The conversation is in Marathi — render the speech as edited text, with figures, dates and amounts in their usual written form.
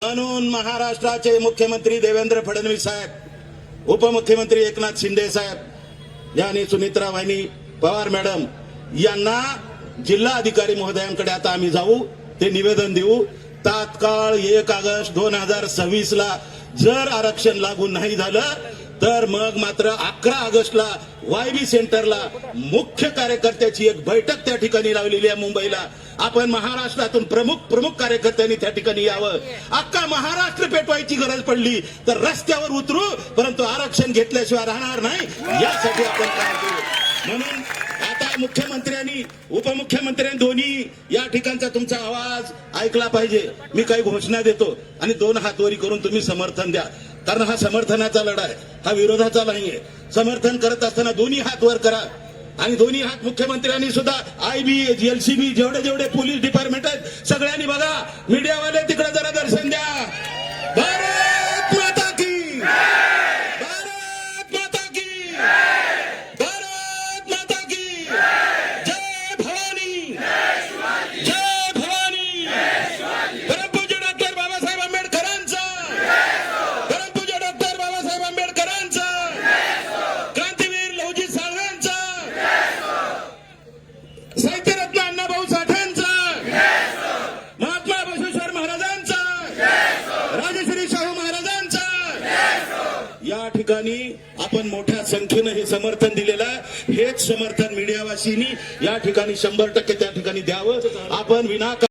म्हणून महाराष्ट्राचे मुख्यमंत्री देवेंद्र फडणवीस साहेब, उपमुख्यमंत्री एकनाथ शिंदे साहेब यांनी सुमित्रा वाहिनी पवार मॅडम यांना जिल्हा अधिकारी महोदयांकडे आता आम्ही जाऊ, ते निवेदन देऊ. तात्काळ 1 ऑगस्ट 2026 ला जर आरक्षण लागू नाही झालं तर मग मात्र 11 ऑगस्टला वायबी सेंटरला मुख्य कार्यकर्त्याची एक बैठक त्या ठिकाणी लावलेली आहे मुंबईला. आपण महाराष्ट्रातून प्रमुख कार्यकर्त्यांनी त्या ठिकाणी यावं. अख्खा महाराष्ट्र पेटवायची गरज पडली तर रस्त्यावर उतरू, परंतु आरक्षण घेतल्याशिवाय राहणार नाही, यासाठी आपण काय करू. म्हणून आता मुख्यमंत्र्यांनी उपमुख्यमंत्र्यांनी दोन्ही या ठिकाणचा तुमचा आवाज ऐकला पाहिजे. मी काही घोषणा देतो आणि 2 हात वरी करून तुम्ही समर्थन द्या, कारण हा समर्थनाचा लढा आहे, हा विरोधाचा नाहीये. समर्थन करत असताना दोन्ही हात वर करा आणि दोन्ही हात मुख्यमंत्र्यांनी सुद्धा आयबी एलसीबी जेवढे पोलीस डिपार्टमेंट आहेत सगळ्यांनी बघा, मीडियावाले तिकडे जरा दर्शन द्या. भारत माता की, भारत माता की, भारत माता की, जय भवानी, जय भवानी. परमपूज्य डॉक्टर बाबासाहेब आंबेडकरांचा, परमपूज्य डॉक्टर बाबासाहेब आंबेडकरांचा, क्रांतीवीर लहुजी साळवेंचा, साहित्यरत्न अण्णाभाऊ साठेंचा, महात्मा बसवेश्वर महाराजांचा, राजश्री शाहू महाराजांचा. या ठिकाणी आपण मोठ्या संख्येनं हे समर्थन दिलेलं आहे. हेच समर्थन मीडियावासींनी या ठिकाणी 100% त्या ठिकाणी द्यावं. आपण विना